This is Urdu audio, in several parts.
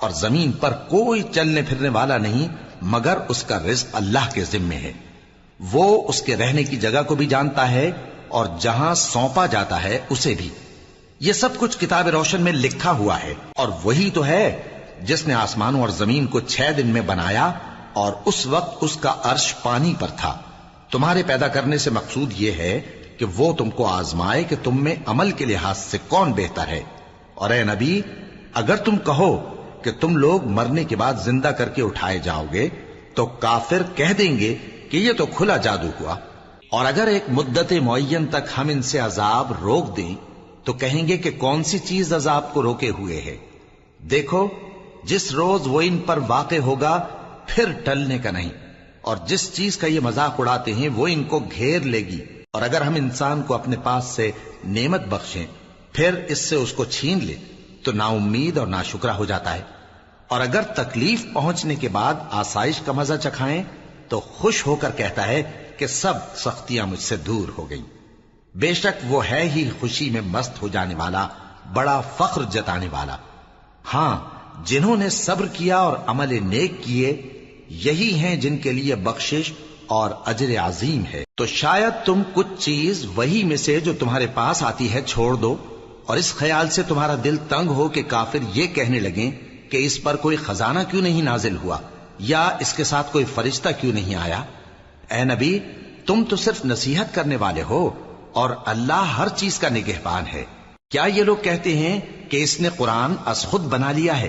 اور زمین پر کوئی چلنے پھرنے والا نہیں مگر اس کا رزق اللہ کے ذمے ہے۔ وہ اس کے رہنے کی جگہ کو بھی جانتا ہے اور جہاں سونپا جاتا ہے اسے بھی۔ یہ سب کچھ کتاب روشن میں لکھا ہوا ہے، اور وہی تو ہے جس نے آسمانوں اور زمین کو 6 دن میں بنایا، اور اس وقت اس کا عرش پانی پر تھا۔ تمہارے پیدا کرنے سے مقصود یہ ہے کہ وہ تم کو آزمائے کہ تم میں عمل کے لحاظ سے کون بہتر ہے۔ اور اے نبی، اگر تم کہو کہ تم لوگ مرنے کے بعد زندہ کر کے اٹھائے جاؤ گے تو کافر کہہ دیں گے کہ یہ تو کھلا جادو ہوا۔ اور اگر ایک مدت معین تک ہم ان سے عذاب روک دیں تو کہیں گے کہ کون سی چیز عذاب کو روکے ہوئے ہے؟ دیکھو، جس روز وہ ان پر واقع ہوگا پھر ٹلنے کا نہیں، اور جس چیز کا یہ مذاق اڑاتے ہیں وہ ان کو گھیر لے گی۔ اور اگر ہم انسان کو اپنے پاس سے نعمت بخشیں پھر اس سے اس کو چھین لے تو نا امید اور ناشکرا ہو جاتا ہے۔ اور اگر تکلیف پہنچنے کے بعد آسائش کا مزہ چکھائیں تو خوش ہو کر کہتا ہے کہ سب سختیاں مجھ سے دور ہو گئیں۔ بے شک وہ ہے ہی خوشی میں مست ہو جانے والا، بڑا فخر جتانے والا۔ ہاں، جنہوں نے صبر کیا اور عمل نیک کیے، یہی ہیں جن کے لیے بخشش اور اجر عظیم ہے۔ تو شاید تم کچھ چیز وہی میں سے جو تمہارے پاس آتی ہے چھوڑ دو، اور اس خیال سے تمہارا دل تنگ ہو کہ کافر یہ کہنے لگیں کہ اس پر کوئی خزانہ کیوں نہیں نازل ہوا، یا اس کے ساتھ کوئی فرشتہ کیوں نہیں آیا۔ اے نبی، تم تو صرف نصیحت کرنے والے ہو، اور اللہ ہر چیز کا نگہبان ہے۔ کیا یہ لوگ کہتے ہیں کہ اس نے قرآن از خود بنا لیا ہے؟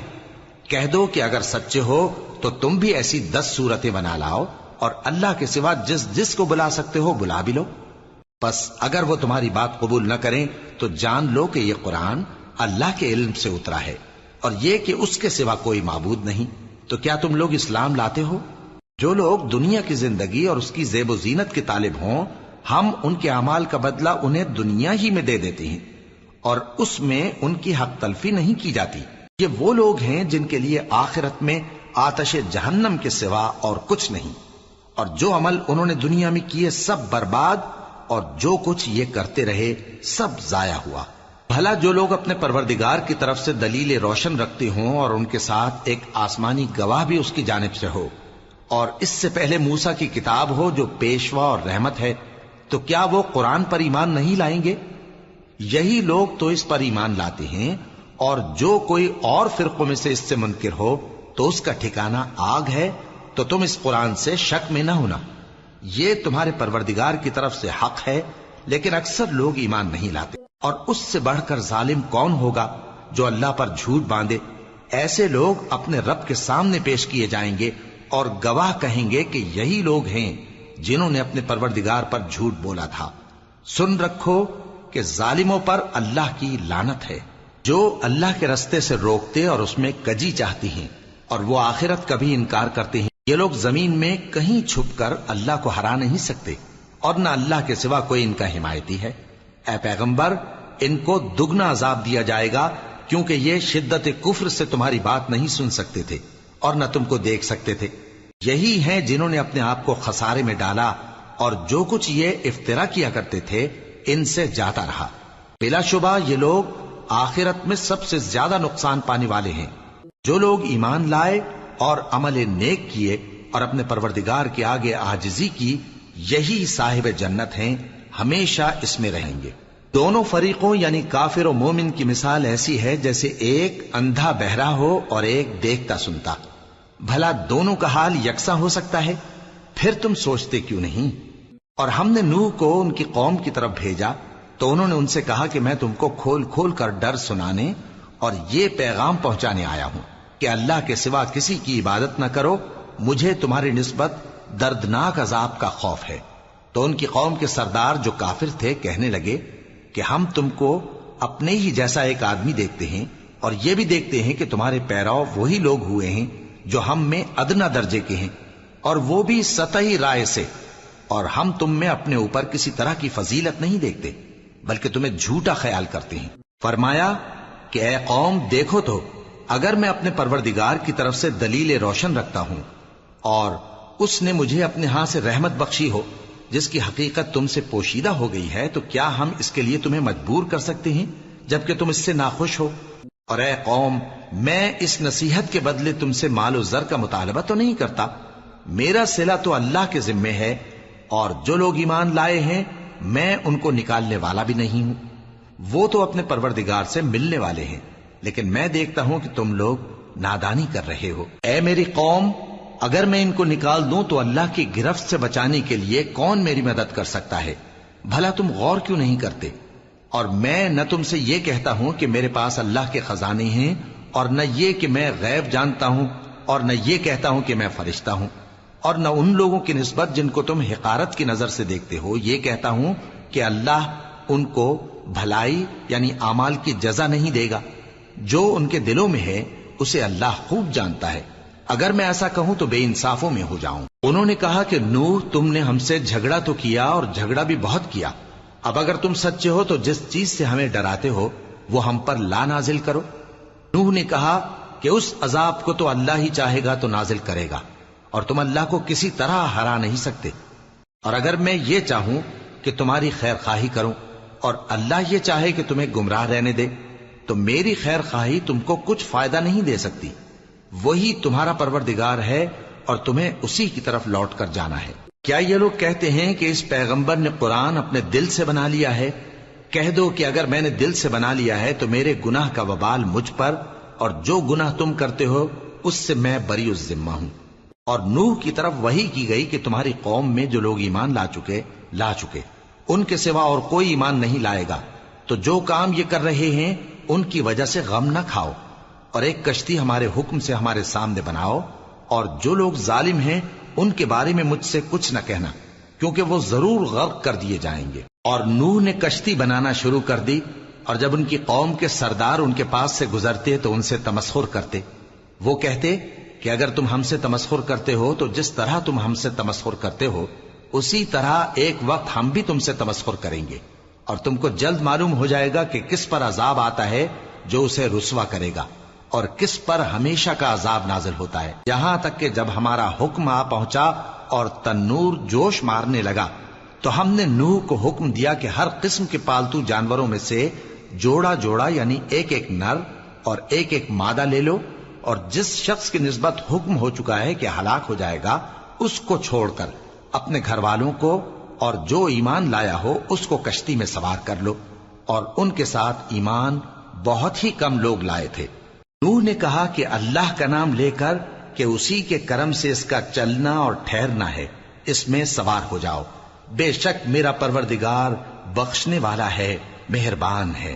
کہہ دو کہ اگر سچے ہو تو تم بھی ایسی 10 صورتیں بنا لاؤ، اور اللہ کے سوا جس جس کو بلا سکتے ہو بلا بھی لو۔ بس اگر وہ تمہاری بات قبول نہ کریں تو جان لو کہ یہ قرآن اللہ کے علم سے اترا ہے، اور یہ کہ اس کے سوا کوئی معبود نہیں۔ تو کیا تم لوگ اسلام لاتے ہو؟ جو لوگ دنیا کی زندگی اور اس کی زیب و زینت کے طالب ہوں، ہم ان کے اعمال کا بدلہ انہیں دنیا ہی میں دے دیتے ہیں، اور اس میں ان کی حق تلفی نہیں کی جاتی۔ یہ وہ لوگ ہیں جن کے لیے آخرت میں آتش جہنم کے سوا اور کچھ نہیں، اور جو عمل انہوں نے دنیا میں کیے سب برباد، اور جو کچھ یہ کرتے رہے سب ضائع ہوا۔ بھلا جو لوگ اپنے پروردگار کی طرف سے دلیل روشن رکھتے ہوں اور ان کے ساتھ ایک آسمانی گواہ بھی اس کی جانب سے ہو، اور اس سے پہلے موسیٰ کی کتاب ہو جو پیشوا اور رحمت ہے، تو کیا وہ قرآن پر ایمان نہیں لائیں گے؟ یہی لوگ تو اس پر ایمان لاتے ہیں، اور جو کوئی اور فرقوں میں سے اس سے منکر ہو تو اس کا ٹھکانہ آگ ہے۔ تو تم اس قرآن سے شک میں نہ ہونا، یہ تمہارے پروردگار کی طرف سے حق ہے، لیکن اکثر لوگ ایمان نہیں لاتے۔ اور اس سے بڑھ کر ظالم کون ہوگا جو اللہ پر جھوٹ باندھے؟ ایسے لوگ اپنے رب کے سامنے پیش کیے جائیں گے اور گواہ کہیں گے کہ یہی لوگ ہیں جنہوں نے اپنے پروردگار پر جھوٹ بولا تھا۔ سن رکھو کہ ظالموں پر اللہ کی لعنت ہے، جو اللہ کے رستے سے روکتے اور اس میں کجی چاہتی ہیں، اور وہ آخرت کا بھی انکار کرتے ہیں۔ یہ لوگ زمین میں کہیں چھپ کر اللہ کو ہرا نہیں سکتے، اور نہ اللہ کے سوا کوئی ان کا حمایتی ہے۔ اے پیغمبر، ان کو دگنا عذاب دیا جائے گا، کیونکہ یہ شدت کفر سے تمہاری بات نہیں سن سکتے تھے اور نہ تم کو دیکھ سکتے تھے۔ یہی ہیں جنہوں نے اپنے آپ کو خسارے میں ڈالا، اور جو کچھ یہ افترا کیا کرتے تھے ان سے جاتا رہا۔ بلا شبہ یہ لوگ آخرت میں سب سے زیادہ نقصان پانے والے ہیں۔ جو لوگ ایمان لائے اور عمل نیک کیے اور اپنے پروردگار کے آگے عاجزی کی، یہی صاحب جنت ہیں، ہمیشہ اس میں رہیں گے۔ دونوں فریقوں یعنی کافر و مومن کی مثال ایسی ہے جیسے ایک اندھا بہرا ہو اور ایک دیکھتا سنتا۔ بھلا دونوں کا حال یکساں ہو سکتا ہے؟ پھر تم سوچتے کیوں نہیں؟ اور ہم نے نوح کو ان کی قوم کی طرف بھیجا تو انہوں نے ان سے کہا کہ میں تم کو کھول کھول کر ڈر سنانے اور یہ پیغام پہنچانے آیا ہوں کہ اللہ کے سوا کسی کی عبادت نہ کرو، مجھے تمہاری نسبت دردناک عذاب کا خوف ہے۔ تو ان کی قوم کے سردار جو کافر تھے کہنے لگے کہ ہم تم کو اپنے ہی جیسا ایک آدمی دیکھتے ہیں، اور یہ بھی دیکھتے ہیں کہ تمہارے پیرو وہی لوگ ہوئے ہیں جو ہم میں ادنا درجے کے ہیں، اور وہ بھی سطحی رائے سے، اور ہم تم میں اپنے اوپر کسی طرح کی فضیلت نہیں دیکھتے بلکہ تمہیں جھوٹا خیال کرتے ہیں۔ فرمایا کہ اے قوم، دیکھو تو اگر میں اپنے پروردگار کی طرف سے دلیل روشن رکھتا ہوں اور اس نے مجھے اپنے ہاں سے رحمت بخشی ہو جس کی حقیقت تم سے پوشیدہ ہو گئی ہے، تو کیا ہم اس کے لیے تمہیں مجبور کر سکتے ہیں جبکہ تم اس سے ناخوش ہو؟ اور اے قوم، میں اس نصیحت کے بدلے تم سے مال و زر کا مطالبہ تو نہیں کرتا، میرا صلہ تو اللہ کے ذمے ہے، اور جو لوگ ایمان لائے ہیں میں ان کو نکالنے والا بھی نہیں ہوں، وہ تو اپنے پروردگار سے ملنے والے ہیں، لیکن میں دیکھتا ہوں کہ تم لوگ نادانی کر رہے ہو۔ اے میری قوم، اگر میں ان کو نکال دوں تو اللہ کی گرفت سے بچانے کے لیے کون میری مدد کر سکتا ہے؟ بھلا تم غور کیوں نہیں کرتے؟ اور میں نہ تم سے یہ کہتا ہوں کہ میرے پاس اللہ کے خزانے ہیں، اور نہ یہ کہ میں غیب جانتا ہوں، اور نہ یہ کہتا ہوں کہ میں فرشتہ ہوں، اور نہ ان لوگوں کی نسبت جن کو تم حقارت کی نظر سے دیکھتے ہو یہ کہتا ہوں کہ اللہ ان کو بھلائی یعنی اعمال کی جزا نہیں دے گا۔ جو ان کے دلوں میں ہے اسے اللہ خوب جانتا ہے، اگر میں ایسا کہوں تو بے انصافوں میں ہو جاؤں۔ انہوں نے کہا کہ نوح، تم نے ہم سے جھگڑا تو کیا اور جھگڑا بھی بہت کیا، اب اگر تم سچے ہو تو جس چیز سے ہمیں ڈراتے ہو وہ ہم پر لا نازل کرو۔ نوح نے کہا کہ اس عذاب کو تو اللہ ہی چاہے گا تو نازل کرے گا، اور تم اللہ کو کسی طرح ہرا نہیں سکتے، اور اگر میں یہ چاہوں کہ تمہاری خیر خواہی کروں اور اللہ یہ چاہے کہ تمہیں گمراہ رہنے دے تو میری خیر خواہی تم کو کچھ فائدہ نہیں دے سکتی، وہی تمہارا پروردگار ہے اور تمہیں اسی کی طرف لوٹ کر جانا ہے۔ کیا یہ لوگ کہتے ہیں کہ اس پیغمبر نے قرآن اپنے دل سے بنا لیا ہے؟ کہہ دو کہ اگر میں نے دل سے بنا لیا ہے تو میرے گناہ کا وبال مجھ پر، اور جو گناہ تم کرتے ہو اس سے میں بری الذمہ ہوں۔ اور نوح کی طرف وحی کی گئی کہ تمہاری قوم میں جو لوگ ایمان لا چکے ان کے سوا اور کوئی ایمان نہیں لائے گا، تو جو کام یہ کر رہے ہیں ان کی وجہ سے غم نہ کھاؤ، اور ایک کشتی ہمارے حکم سے ہمارے سامنے بناؤ، اور جو لوگ ظالم ہیں ان کے بارے میں مجھ سے کچھ نہ کہنا، کیونکہ وہ ضرور غرق کر دیے جائیں گے۔ اور نوح نے کشتی بنانا شروع کر دی، اور جب ان کی قوم کے سردار ان کے پاس سے گزرتے تو ان سے تمسخر کرتے۔ وہ کہتے کہ اگر تم ہم سے تمسخر کرتے ہو تو جس طرح تم ہم سے تمسخر کرتے ہو اسی طرح ایک وقت ہم بھی تم سے تمسخر کریں گے، اور تم کو جلد معلوم ہو جائے گا کہ کس پر عذاب آتا ہے جو اسے رسوا کرے گا، اور کس پر ہمیشہ کا عذاب نازل ہوتا ہے، یہاں تک کہ جب ہمارا حکم آ پہنچا اور تنور جوش مارنے لگا تو ہم نے نوح کو حکم دیا کہ ہر قسم کے پالتو جانوروں میں سے جوڑا جوڑا یعنی ایک ایک نر اور ایک ایک مادہ لے لو، اور جس شخص کی نسبت حکم ہو چکا ہے کہ ہلاک ہو جائے گا اس کو چھوڑ کر اپنے گھر والوں کو اور جو ایمان لایا ہو اس کو کشتی میں سوار کر لو، اور ان کے ساتھ ایمان بہت ہی کم لوگ لائے تھے۔ نوح نے کہا کہ اللہ کا نام لے کر کہ اسی کے کرم سے اس کا چلنا اور ٹھہرنا ہے، اس میں سوار ہو جاؤ، بے شک میرا پروردگار بخشنے والا ہے، مہربان ہے۔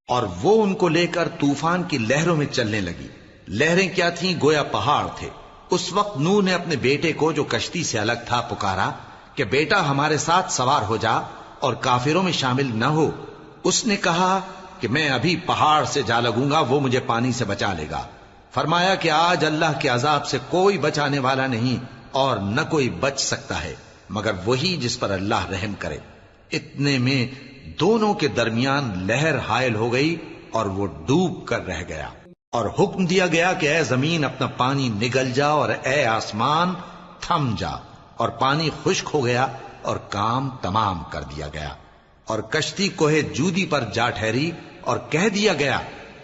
اور وہ ان کو لے کر طوفان کی لہروں میں چلنے لگی۔ لہریں کیا تھیں؟ گویا پہاڑ تھے۔ اس وقت نوح نے اپنے بیٹے کو جو کشتی سے الگ تھا پکارا کہ بیٹا ہمارے ساتھ سوار ہو جا اور کافروں میں شامل نہ ہو۔ اس نے کہا کہ میں ابھی پہاڑ سے جا لگوں گا، وہ مجھے پانی سے بچا لے گا۔ فرمایا کہ آج اللہ کے عذاب سے کوئی بچانے والا نہیں اور نہ کوئی بچ سکتا ہے مگر وہی جس پر اللہ رحم کرے۔ اتنے میں دونوں کے درمیان لہر حائل ہو گئی اور وہ ڈوب کر رہ گیا، اور حکم دیا گیا کہ اے زمین اپنا پانی نگل جا اور اے آسمان تھم جا، اور پانی خشک ہو گیا اور کام تمام کر دیا گیا، اور کشتی کوہ جودی پر جا ٹھہری، اور کہہ دیا گیا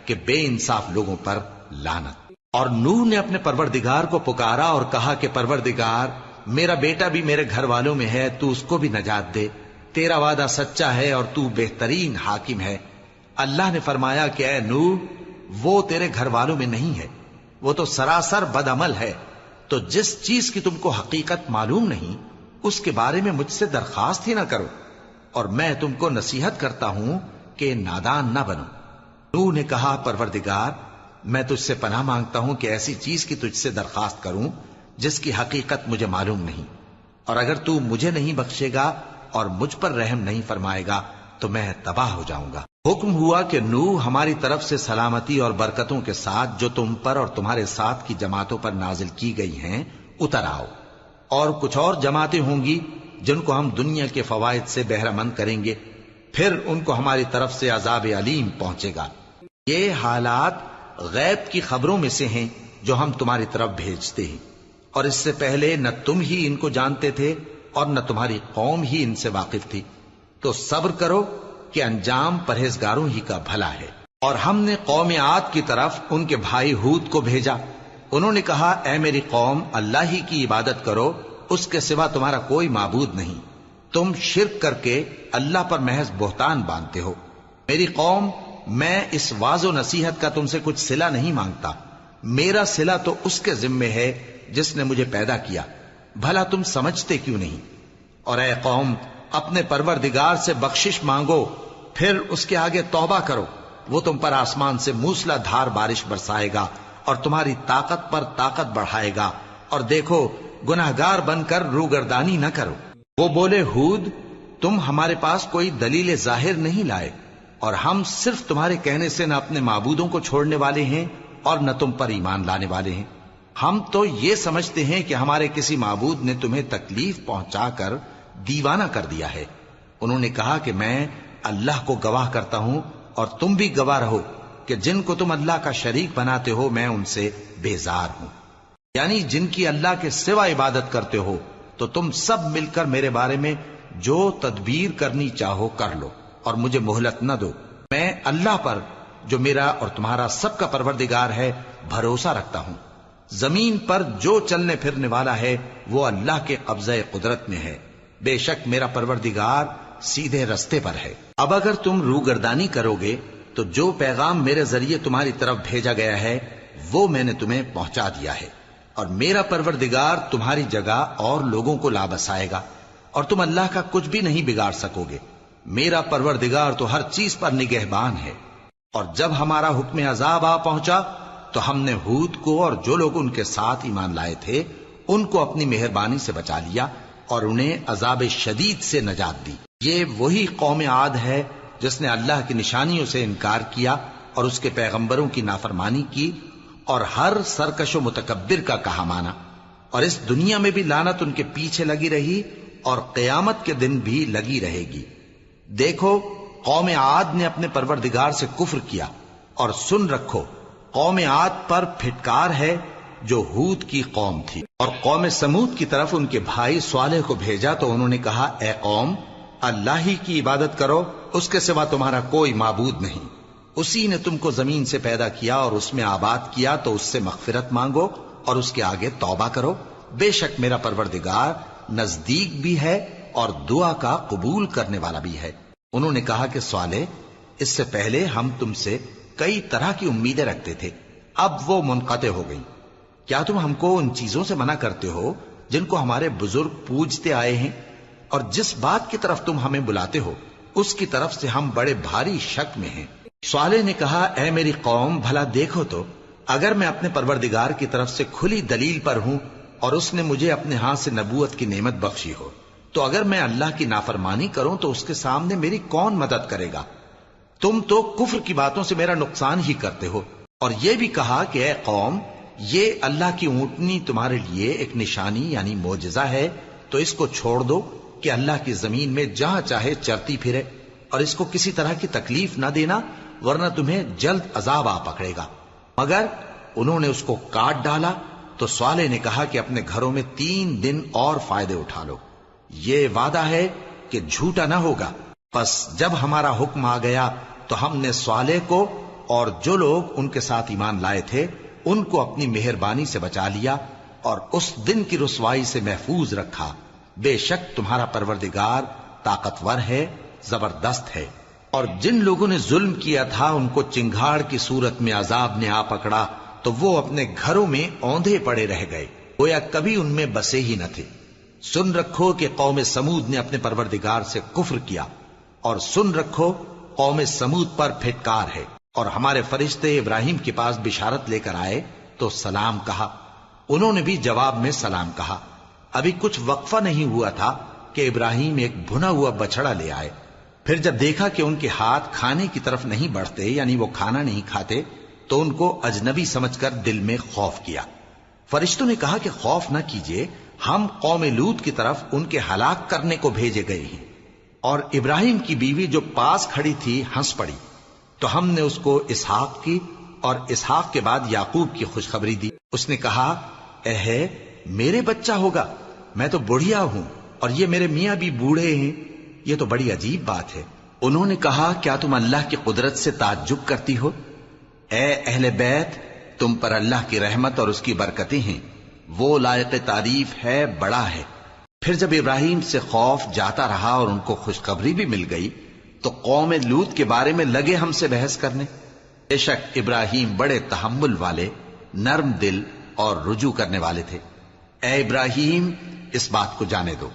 کہ بے انصاف لوگوں پر لعنت۔ اور نوح نے اپنے پروردگار کو پکارا اور کہا کہ پروردگار، میرا بیٹا بھی میرے گھر والوں میں ہے، تو اس کو بھی نجات دے، تیرا وعدہ سچا ہے اور تو بہترین حاکم ہے۔ اللہ نے فرمایا کہ اے نوح، وہ تیرے گھر والوں میں نہیں ہے، وہ تو سراسر بد عمل ہے، تو جس چیز کی تم کو حقیقت معلوم نہیں اس کے بارے میں مجھ سے درخواست ہی نہ کرو، اور میں تم کو نصیحت کرتا ہوں کہ نادان نہ بنو۔ نوح نے کہا پروردگار، میں تجھ سے پناہ مانگتا ہوں کہ ایسی چیز کی تجھ سے درخواست کروں جس کی حقیقت مجھے معلوم نہیں، اور اگر تو مجھے نہیں بخشے گا اور مجھ پر رحم نہیں فرمائے گا تو میں تباہ ہو جاؤں گا۔ حکم ہوا کہ نوح ہماری طرف سے سلامتی اور برکتوں کے ساتھ جو تم پر اور تمہارے ساتھ کی جماعتوں پر نازل کی گئی ہیں اتر آؤ، اور کچھ اور جماعتیں ہوں گی جن کو ہم دنیا کے فوائد سے بہرہ مند کریں گے، پھر ان کو ہماری طرف سے عذاب علیم پہنچے گا۔ یہ حالات غیب کی خبروں میں سے ہیں جو ہم تمہاری طرف بھیجتے ہیں، اور اس سے پہلے نہ تم ہی ان کو جانتے تھے اور نہ تمہاری قوم ہی ان سے واقف تھی، تو صبر کرو کہ انجام پرہیزگاروں ہی کا بھلا ہے۔ اور ہم نے قوم عاد کی طرف ان کے بھائی ہود کو بھیجا. انہوں نے کہا اے میری قوم اللہ ہی کی عبادت کرو، اس کے سوا تمہارا کوئی معبود نہیں. تم شرک کر کے اللہ پر محض بہتان باندھتے ہو. میری قوم میں اس واض و نصیحت کا تم سے کچھ صلہ نہیں مانگتا. میرا صلہ تو اس کے ذمے ہے جس نے مجھے پیدا کیا. بھلا تم سمجھتے کیوں نہیں؟ اور اے قوم اپنے پروردگار سے بخشش مانگو، پھر اس کے آگے توبہ کرو. وہ تم پر آسمان سے موسلا دھار بارش برسائے گا اور تمہاری طاقت پر طاقت بڑھائے گا. اور دیکھو گناہگار بن کر روگردانی نہ کرو. وہ بولے ہود تم ہمارے پاس کوئی دلیل ظاہر نہیں لائے، اور ہم صرف تمہارے کہنے سے نہ اپنے معبودوں کو چھوڑنے والے ہیں اور نہ تم پر ایمان لانے والے ہیں. ہم تو یہ سمجھتے ہیں کہ ہمارے کسی معبود نے تمہیں تکلیف پہنچا کر دیوانہ کر دیا ہے. انہوں نے کہا کہ میں اللہ کو گواہ کرتا ہوں اور تم بھی گواہ رہو کہ جن کو تم اللہ کا شریک بناتے ہو میں ان سے بیزار ہوں. یعنی جن کی اللہ کے سوا عبادت کرتے ہو تو تم سب مل کر میرے بارے میں جو تدبیر کرنی چاہو کر لو اور مجھے مہلت نہ دو. میں اللہ پر جو میرا اور تمہارا سب کا پروردگار ہے بھروسہ رکھتا ہوں. زمین پر جو چلنے پھرنے والا ہے وہ اللہ کے قبضہ قدرت میں ہے. بے شک میرا پروردگار سیدھے رستے پر ہے. اب اگر تم روگردانی کرو گے تو جو پیغام میرے ذریعے تمہاری طرف بھیجا گیا ہے وہ میں نے تمہیں پہنچا دیا ہے، اور میرا پروردگار تمہاری جگہ اور لوگوں کو لا بسائے گا، اور تم اللہ کا کچھ بھی نہیں بگاڑ سکو گے. میرا پروردگار تو ہر چیز پر نگہبان ہے. اور جب ہمارا حکم عذاب آ پہنچا تو ہم نے ہود کو اور جو لوگ ان کے ساتھ ایمان لائے تھے ان کو اپنی مہربانی سے بچا لیا اور انہیں عذاب شدید سے نجات دی. یہ وہی قوم عاد ہے جس نے اللہ کی نشانیوں سے انکار کیا اور اس کے پیغمبروں کی نافرمانی کی اور ہر سرکش و متکبر کا کہا مانا. اور اس دنیا میں بھی لعنت ان کے پیچھے لگی رہی اور قیامت کے دن بھی لگی رہے گی. دیکھو قوم عاد نے اپنے پروردگار سے کفر کیا، اور سن رکھو قوم عاد پر پھٹکار ہے جو ہود کی قوم تھی. اور قوم سمود کی طرف ان کے بھائی صالح کو بھیجا تو انہوں نے کہا اے قوم اللہ ہی کی عبادت کرو، اس کے سوا تمہارا کوئی معبود نہیں. اسی نے تم کو زمین سے پیدا کیا اور اس میں آباد کیا، تو اس سے مغفرت مانگو اور اس کے آگے توبہ کرو. بے شک میرا پروردگار نزدیک بھی ہے اور دعا کا قبول کرنے والا بھی ہے. انہوں نے کہا کہ صالح اس سے پہلے ہم تم سے کئی طرح کی امیدیں رکھتے تھے، اب وہ منقطع ہو گئی. کیا تم ہم کو ان چیزوں سے منع کرتے ہو جن کو ہمارے بزرگ پوجتے آئے ہیں؟ اور جس بات کی طرف تم ہمیں بلاتے ہو اس کی طرف سے ہم بڑے بھاری شک میں ہیں. صالح نے کہا اے میری قوم بھلا دیکھو تو اگر میں اپنے پروردگار کی طرف سے کھلی دلیل پر ہوں اور اس نے مجھے اپنے ہاتھ سے نبوت کی نعمت بخشی ہو، تو اگر میں اللہ کی نافرمانی کروں تو اس کے سامنے میری کون مدد کرے گا؟ تم تو کفر کی باتوں سے میرا نقصان ہی کرتے ہو. اور یہ بھی کہا کہ اے قوم یہ اللہ کی اونٹنی تمہارے لیے ایک نشانی یعنی معجزہ ہے، تو اس کو چھوڑ دو کہ اللہ کی زمین میں جہاں چاہے چرتی پھرے، اور اس کو کسی طرح کی تکلیف نہ دینا ورنہ تمہیں جلد عذاب آ پکڑے گا. مگر انہوں نے اس کو کاٹ ڈالا. تو صالح نے کہا کہ اپنے گھروں میں 3 دن اور فائدے اٹھا لو، یہ وعدہ ہے کہ جھوٹا نہ ہوگا. پس جب ہمارا حکم آ گیا تو ہم نے صالح کو اور جو لوگ ان کے ساتھ ایمان لائے تھے ان کو اپنی مہربانی سے بچا لیا اور اس دن کی رسوائی سے محفوظ رکھا. بے شک تمہارا پروردگار طاقتور ہے، زبردست ہے. اور جن لوگوں نے ظلم کیا تھا ان کو چنگھاڑ کی صورت میں عذاب نے آ پکڑا تو وہ اپنے گھروں میں اوندھے پڑے رہ گئے، گویا کبھی ان میں بسے ہی نہ تھے. سن رکھو کہ قوم سمود نے اپنے پروردگار سے کفر کیا، اور سن رکھو قوم سمود پر پھٹکار ہے. اور ہمارے فرشتے ابراہیم کے پاس بشارت لے کر آئے تو سلام کہا، انہوں نے بھی جواب میں سلام کہا. ابھی کچھ وقفہ نہیں ہوا تھا کہ ابراہیم ایک بھنا ہوا بچڑا لے آئے. پھر جب دیکھا کہ ان کے ہاتھ کھانے کی طرف نہیں بڑھتے یعنی وہ کھانا نہیں کھاتے تو ان کو اجنبی سمجھ کر دل میں خوف کیا. فرشتوں نے کہا کہ خوف نہ کیجیے، ہم قوم لوط کی طرف ان کے ہلاک کرنے کو بھیجے گئے ہیں. اور ابراہیم کی بیوی جو پاس کھڑی تھی ہنس پڑی تو ہم نے اس کو اسحاق کی اور اسحاق کے بعد یعقوب کی خوشخبری دی. اس نے کہا اے میرے بچہ ہوگا، میں تو بڑھیا ہوں اور یہ میرے میاں بھی بوڑھے ہیں، یہ تو بڑی عجیب بات ہے. انہوں نے کہا کیا تم اللہ کی قدرت سے تعجب کرتی ہو؟ اے اہل بیت، تم پر اللہ کی رحمت اور اس کی برکتیں ہیں، وہ لائق تعریف ہے، بڑا ہے۔ پھر جب ابراہیم سے خوف جاتا رہا اور ان کو خوشخبری بھی مل گئی تو قوم لوط کے بارے میں لگے ہم سے بحث کرنے۔ بے شک ابراہیم بڑے تحمل والے، نرم دل اور رجوع کرنے والے تھے۔ اے ابراہیم، اس بات کو جانے دو،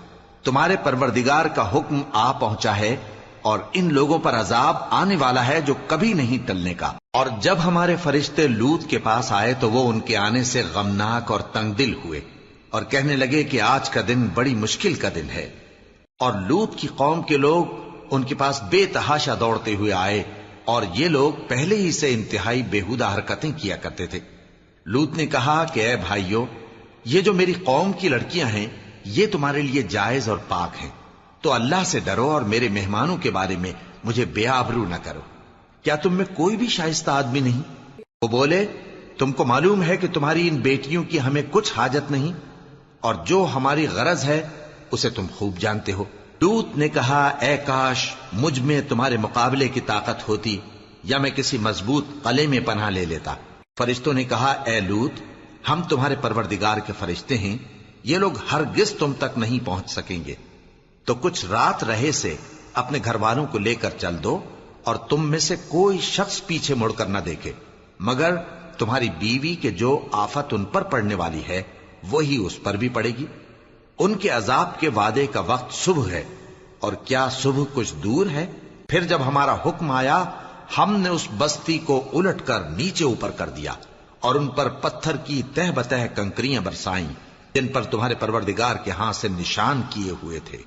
تمہارے پروردگار کا حکم آ پہنچا ہے اور ان لوگوں پر عذاب آنے والا ہے جو کبھی نہیں ٹلنے کا۔ اور جب ہمارے فرشتے لوط کے پاس آئے تو وہ ان کے آنے سے غمناک اور تنگ دل ہوئے اور کہنے لگے کہ آج کا دن بڑی مشکل کا دن ہے۔ اور لوط کی قوم کے لوگ ان کے پاس بے تحاشا دوڑتے ہوئے آئے اور یہ لوگ پہلے ہی سے انتہائی بےہودہ حرکتیں کیا کرتے تھے۔ لوط نے کہا کہ اے بھائیو، یہ جو میری قوم کی لڑکیاں ہیں یہ تمہارے لیے جائز اور پاک ہیں، تو اللہ سے ڈرو اور میرے مہمانوں کے بارے میں مجھے بے آبرو نہ کرو۔ کیا تم میں کوئی بھی شائستہ آدمی نہیں؟ وہ بولے تم کو معلوم ہے کہ تمہاری ان بیٹیوں کی ہمیں کچھ حاجت نہیں، اور جو ہماری غرض ہے اسے تم خوب جانتے ہو۔ لوط نے کہا اے کاش مجھ میں تمہارے مقابلے کی طاقت ہوتی یا میں کسی مضبوط قلعے میں پناہ لے لیتا۔ فرشتوں نے کہا اے لوط، ہم تمہارے پروردگار کے فرشتے ہیں، یہ لوگ ہرگز تم تک نہیں پہنچ سکیں گے، تو کچھ رات رہے سے اپنے گھر والوں کو لے کر چل دو اور تم میں سے کوئی شخص پیچھے مڑ کر نہ دیکھے مگر تمہاری بیوی کے جو آفت ان پر پڑنے والی ہے وہی اس پر بھی پڑے گی۔ ان کے عذاب کے وعدے کا وقت صبح ہے، اور کیا صبح کچھ دور ہے؟ پھر جب ہمارا حکم آیا ہم نے اس بستی کو الٹ کر نیچے اوپر کر دیا اور ان پر پتھر کی تہ بتہ کنکریاں برسائیں جن پر تمہارے پروردگار کے ہاں سے نشان کیے ہوئے تھے،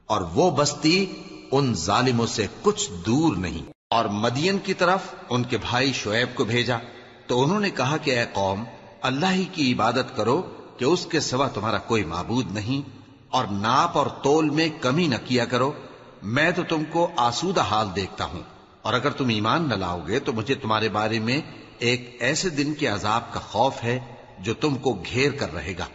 اور وہ بستی ان ظالموں سے کچھ دور نہیں۔ اور مدین کی طرف ان کے بھائی شعیب کو بھیجا تو انہوں نے کہا کہ اے قوم، اللہ ہی کی عبادت کرو کہ اس کے سوا تمہارا کوئی معبود نہیں، اور ناپ اور تول میں کمی نہ کیا کرو، میں تو تم کو آسودہ حال دیکھتا ہوں، اور اگر تم ایمان نہ لاؤ گے تو مجھے تمہارے بارے میں ایک ایسے دن کے عذاب کا خوف ہے جو تم کو گھیر کر رہے گا۔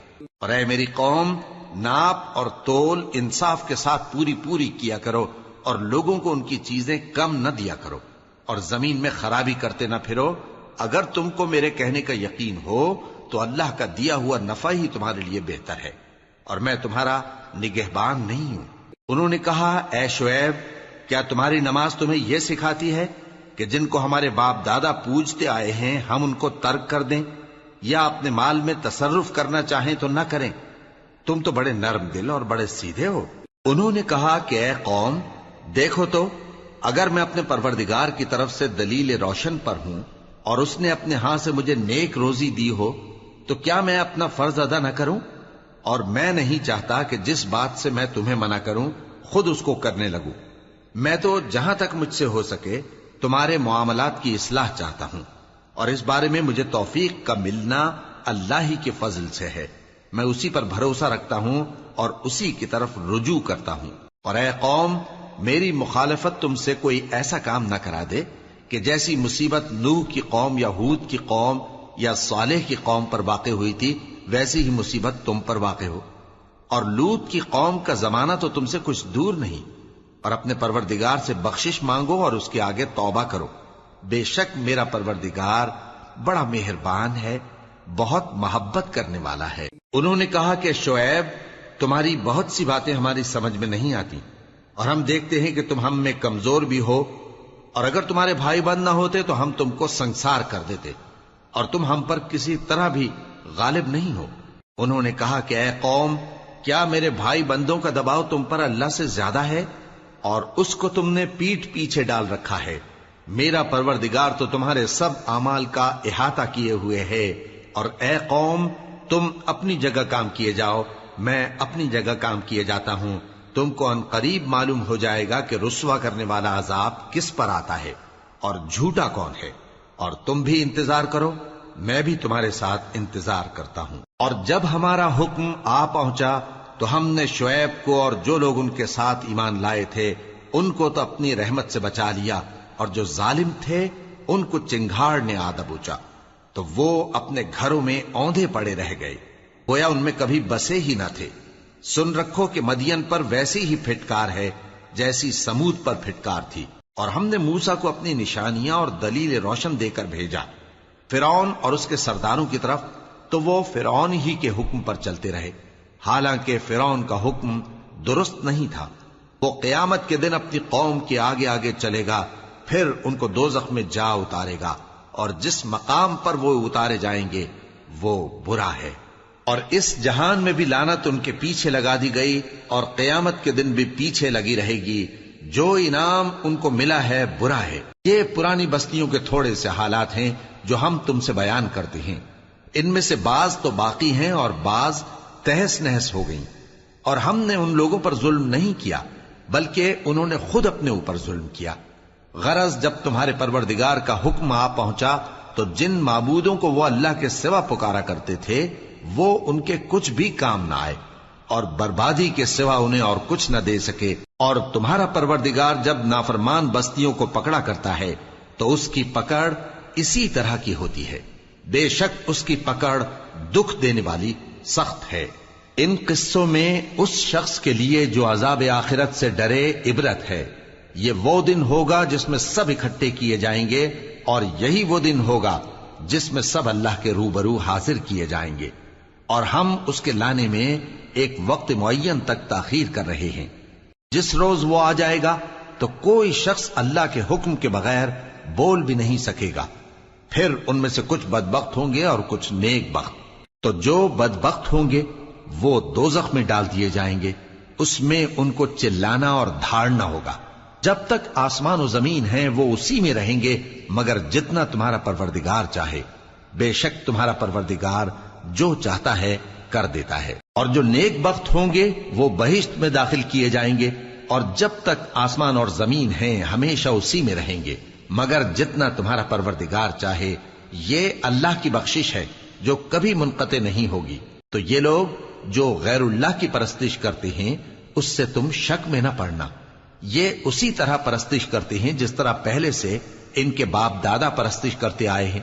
اور اے میری قوم، ناپ اور تول انصاف کے ساتھ پوری پوری کیا کرو، اور لوگوں کو ان کی چیزیں کم نہ دیا کرو، اور زمین میں خرابی کرتے نہ پھرو۔ اگر تم کو میرے کہنے کا یقین ہو تو اللہ کا دیا ہوا نفع ہی تمہارے لیے بہتر ہے، اور میں تمہارا نگہبان نہیں ہوں۔ انہوں نے کہا اے شعیب، کیا تمہاری نماز تمہیں یہ سکھاتی ہے کہ جن کو ہمارے باپ دادا پوجتے آئے ہیں ہم ان کو ترک کر دیں، یا اپنے مال میں تصرف کرنا چاہیں تو نہ کریں؟ تم تو بڑے نرم دل اور بڑے سیدھے ہو۔ انہوں نے کہا کہ اے قوم، دیکھو تو اگر میں اپنے پروردگار کی طرف سے دلیل روشن پر ہوں اور اس نے اپنے ہاں سے مجھے نیک روزی دی ہو تو کیا میں اپنا فرض ادا نہ کروں؟ اور میں نہیں چاہتا کہ جس بات سے میں تمہیں منع کروں خود اس کو کرنے لگوں۔ میں تو جہاں تک مجھ سے ہو سکے تمہارے معاملات کی اصلاح چاہتا ہوں، اور اس بارے میں مجھے توفیق کا ملنا اللہ ہی کے فضل سے ہے۔ میں اسی پر بھروسہ رکھتا ہوں اور اسی کی طرف رجوع کرتا ہوں۔ اور اے قوم، میری مخالفت تم سے کوئی ایسا کام نہ کرا دے کہ جیسی مصیبت نوح کی قوم یا ہود کی قوم یا صالح کی قوم پر واقع ہوئی تھی ویسی ہی مصیبت تم پر واقع ہو۔ اور لوط کی قوم کا زمانہ تو تم سے کچھ دور نہیں، اور اپنے پروردگار سے بخشش مانگو اور اس کے آگے توبہ کرو، بے شک میرا پروردگار بڑا مہربان ہے، بہت محبت کرنے والا ہے۔ انہوں نے کہا کہ شعیب، تمہاری بہت سی باتیں ہماری سمجھ میں نہیں آتی، اور ہم دیکھتے ہیں کہ تم ہم میں کمزور بھی ہو، اور اگر تمہارے بھائی بند نہ ہوتے تو ہم تم کو سنسار کر دیتے، اور تم ہم پر کسی طرح بھی غالب نہیں ہو۔ انہوں نے کہا کہ اے قوم، کیا میرے بھائی بندوں کا دباؤ تم پر اللہ سے زیادہ ہے، اور اس کو تم نے پیٹھ پیچھے ڈال رکھا ہے؟ میرا پروردگار تو تمہارے سب اعمال کا احاطہ کیے ہوئے ہے۔ اور اے قوم، تم اپنی جگہ کام کیے جاؤ، میں اپنی جگہ کام کیے جاتا ہوں۔ تم کو ان قریب معلوم ہو جائے گا کہ رسوا کرنے والا عذاب کس پر آتا ہے اور جھوٹا کون ہے، اور تم بھی انتظار کرو، میں بھی تمہارے ساتھ انتظار کرتا ہوں۔ اور جب ہمارا حکم آ پہنچا تو ہم نے شعیب کو اور جو لوگ ان کے ساتھ ایمان لائے تھے ان کو تو اپنی رحمت سے بچا لیا، اور جو ظالم تھے ان کو چنگھاڑ نے آ دبوچا، تو وہ اپنے گھروں میں اوندھے پڑے رہ گئے، گویا ان میں کبھی بسے ہی نہ تھے۔ سن رکھو کہ مدین پر ویسی ہی پھٹکار ہے جیسی سمود پر پھٹکار تھی۔ اور ہم نے موسیٰ کو اپنی نشانیاں اور دلیل روشن دے کر بھیجا فرعون اور اس کے سرداروں کی طرف، تو وہ فرعون ہی کے حکم پر چلتے رہے، حالانکہ فرعون کا حکم درست نہیں تھا۔ وہ قیامت کے دن اپنی قوم کے آگے آگے چلے گا، پھر ان کو دوزخ میں جا اتارے گا، اور جس مقام پر وہ اتارے جائیں گے وہ برا ہے۔ اور اس جہان میں بھی لعنت ان کے پیچھے لگا دی گئی، اور قیامت کے دن بھی پیچھے لگی رہے گی۔ جو انعام ان کو ملا ہے برا ہے۔ یہ پرانی بستیوں کے تھوڑے سے حالات ہیں جو ہم تم سے بیان کرتے ہیں، ان میں سے بعض تو باقی ہیں اور بعض تہس نہس ہو گئیں۔ اور ہم نے ان لوگوں پر ظلم نہیں کیا بلکہ انہوں نے خود اپنے اوپر ظلم کیا۔ غرض جب تمہارے پروردگار کا حکم آ پہنچا تو جن معبودوں کو وہ اللہ کے سوا پکارا کرتے تھے وہ ان کے کچھ بھی کام نہ آئے، اور بربادی کے سوا انہیں اور کچھ نہ دے سکے۔ اور تمہارا پروردگار جب نافرمان بستیوں کو پکڑا کرتا ہے تو اس کی پکڑ اسی طرح کی ہوتی ہے، بے شک اس کی پکڑ دکھ دینے والی سخت ہے۔ ان قصوں میں اس شخص کے لیے جو عذاب آخرت سے ڈرے عبرت ہے۔ یہ وہ دن ہوگا جس میں سب اکٹھے کیے جائیں گے، اور یہی وہ دن ہوگا جس میں سب اللہ کے روبرو حاضر کیے جائیں گے، اور ہم اس کے لانے میں ایک وقت معین تک تاخیر کر رہے ہیں۔ جس روز وہ آ جائے گا تو کوئی شخص اللہ کے حکم کے بغیر بول بھی نہیں سکے گا۔ پھر ان میں سے کچھ بدبخت ہوں گے اور کچھ نیک بخت۔ تو جو بدبخت ہوں گے وہ دوزخ میں ڈال دیے جائیں گے، اس میں ان کو چلانا اور دھاڑنا ہوگا۔ جب تک آسمان و زمین ہیں وہ اسی میں رہیں گے مگر جتنا تمہارا پروردگار چاہے، بے شک تمہارا پروردگار جو چاہتا ہے کر دیتا ہے۔ اور جو نیک بخت ہوں گے وہ بہشت میں داخل کیے جائیں گے، اور جب تک آسمان اور زمین ہیں ہمیشہ اسی میں رہیں گے مگر جتنا تمہارا پروردگار چاہے۔ یہ اللہ کی بخشش ہے جو کبھی منقطع نہیں ہوگی۔ تو یہ لوگ جو غیر اللہ کی پرستش کرتے ہیں اس سے تم شک میں نہ پڑنا، یہ اسی طرح پرستش کرتے ہیں جس طرح پہلے سے ان کے باپ دادا پرستش کرتے آئے ہیں،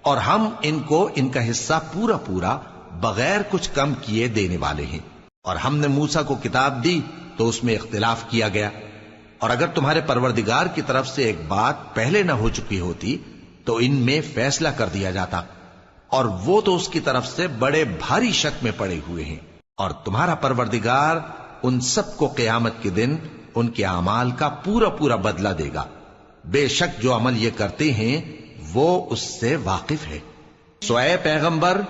اور ہم ان کو ان کا حصہ پورا پورا بغیر کچھ کم کیے دینے والے ہیں۔ اور ہم نے موسیٰ کو کتاب دی تو اس میں اختلاف کیا گیا، اور اگر تمہارے پروردگار کی طرف سے ایک بات پہلے نہ ہو چکی ہوتی تو ان میں فیصلہ کر دیا جاتا، اور وہ تو اس کی طرف سے بڑے بھاری شک میں پڑے ہوئے ہیں۔ اور تمہارا پروردگار ان سب کو قیامت کے دن ان کے اعمال کا پورا پورا بدلہ دے گا، بے شک جو عمل یہ کرتے ہیں وہ اس سے واقف ہے۔ سو اے پیغمبر،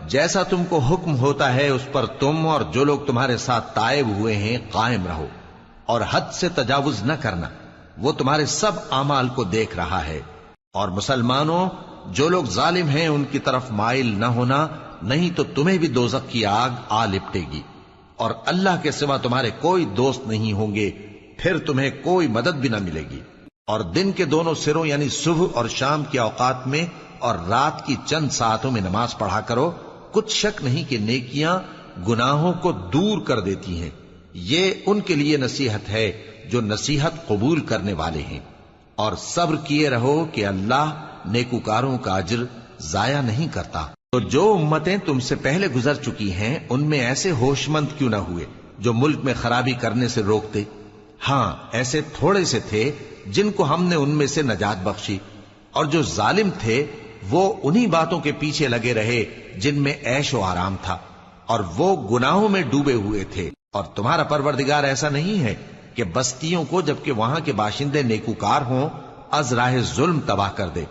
جیسا تم کو حکم ہوتا ہے اس پر تم اور جو لوگ تمہارے ساتھ تائب ہوئے ہیں قائم رہو، اور حد سے تجاوز نہ کرنا، وہ تمہارے سب اعمال کو دیکھ رہا ہے۔ اور مسلمانوں، جو لوگ ظالم ہیں ان کی طرف مائل نہ ہونا، نہیں تو تمہیں بھی دوزخ کی آگ آ لپٹے گی، اور اللہ کے سوا تمہارے کوئی دوست نہیں ہوں گے، پھر تمہیں کوئی مدد بھی نہ ملے گی۔ اور دن کے دونوں سروں یعنی صبح اور شام کے اوقات میں اور رات کی چند ساعتوں میں نماز پڑھا کرو، کچھ شک نہیں کہ نیکیاں گناہوں کو دور کر دیتی ہیں۔ یہ ان کے لیے نصیحت ہے جو نصیحت قبول کرنے والے ہیں۔ اور صبر کیے رہو کہ اللہ نیکوکاروں کا اجر ضائع نہیں کرتا۔ تو جو امتیں تم سے پہلے گزر چکی ہیں ان میں ایسے ہوش مند کیوں نہ ہوئے جو ملک میں خرابی کرنے سے روکتے؟ ہاں، ایسے تھوڑے سے تھے جن کو ہم نے ان میں سے نجات بخشی، اور جو ظالم تھے وہ انہی باتوں کے پیچھے لگے رہے جن میں عیش و آرام تھا، اور وہ گناہوں میں ڈوبے ہوئے تھے۔ اور تمہارا پروردگار ایسا نہیں ہے کہ بستیوں کو جبکہ وہاں کے باشندے نیکوکار ہوں از راہ ظلم تباہ کر دے۔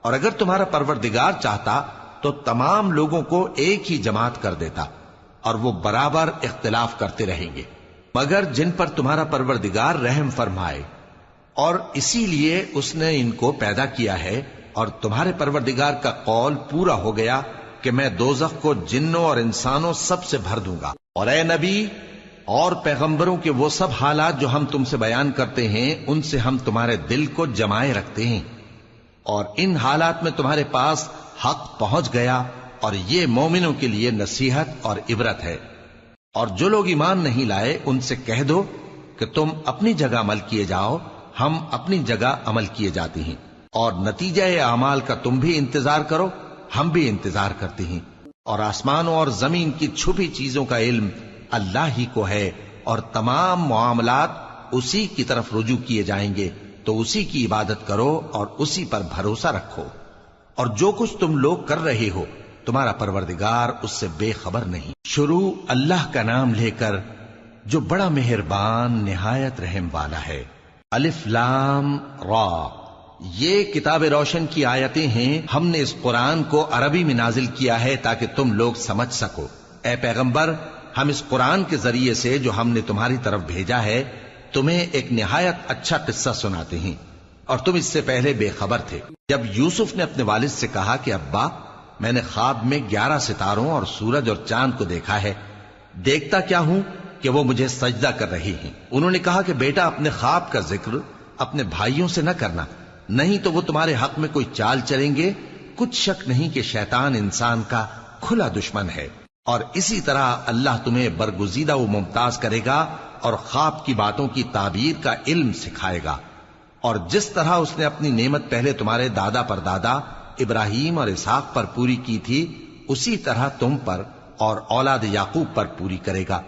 اور اگر تمہارا پروردگار چاہتا تو تمام لوگوں کو ایک ہی جماعت کر دیتا، اور وہ برابر اختلاف کرتے رہیں گے، مگر جن پر تمہارا پروردگار رحم فرمائے، اور اسی لیے اس نے ان کو پیدا کیا ہے۔ اور تمہارے پروردگار کا قول پورا ہو گیا کہ میں دوزخ کو جنوں اور انسانوں سب سے بھر دوں گا۔ اور اے نبی اور پیغمبروں کے وہ سب حالات جو ہم تم سے بیان کرتے ہیں ان سے ہم تمہارے دل کو جمائے رکھتے ہیں، اور ان حالات میں تمہارے پاس حق پہنچ گیا، اور یہ مومنوں کے لیے نصیحت اور عبرت ہے۔ اور جو لوگ ایمان نہیں لائے ان سے کہہ دو کہ تم اپنی جگہ عمل کیے جاؤ، ہم اپنی جگہ عمل کیے جاتے ہیں، اور نتیجہ اعمال کا تم بھی انتظار کرو، ہم بھی انتظار کرتے ہیں۔ اور آسمانوں اور زمین کی چھپی چیزوں کا علم اللہ ہی کو ہے، اور تمام معاملات اسی کی طرف رجوع کیے جائیں گے۔ تو اسی کی عبادت کرو اور اسی پر بھروسہ رکھو، اور جو کچھ تم لوگ کر رہے ہو تمہارا پروردگار اس سے بے خبر نہیں۔ شروع اللہ کا نام لے کر جو بڑا مہربان نہایت رحم والا ہے۔ الف لام را، یہ کتاب روشن کی آیتیں ہیں۔ ہم نے اس قرآن کو عربی میں نازل کیا ہے تاکہ تم لوگ سمجھ سکو۔ اے پیغمبر، ہم اس قرآن کے ذریعے سے جو ہم نے تمہاری طرف بھیجا ہے تمہیں ایک نہایت اچھا قصہ سناتے ہیں، اور تم اس سے پہلے بے خبر تھے۔ جب یوسف نے اپنے والد سے کہا کہ ابا، میں نے خواب میں 11 ستاروں اور سورج اور چاند کو دیکھا ہے، دیکھتا کیا ہوں کہ وہ مجھے سجدہ کر رہی ہیں۔ انہوں نے کہا کہ بیٹا، اپنے خواب کا ذکر اپنے بھائیوں سے نہ کرنا، نہیں تو وہ تمہارے حق میں کوئی چال چلیں گے۔ کچھ شک نہیں کہ شیطان انسان کا کھلا دشمن ہے، اور اسی طرح اللہ تمہیں برگزیدہ و ممتاز کرے گا اور خواب کی باتوں کی تعبیر کا علم سکھائے گا، اور جس طرح اس نے اپنی نعمت پہلے تمہارے دادا پر دادا ابراہیم اور اسحاق پر پوری کی تھی، اسی طرح تم پر اور اولاد یعقوب پر پوری کرے گا۔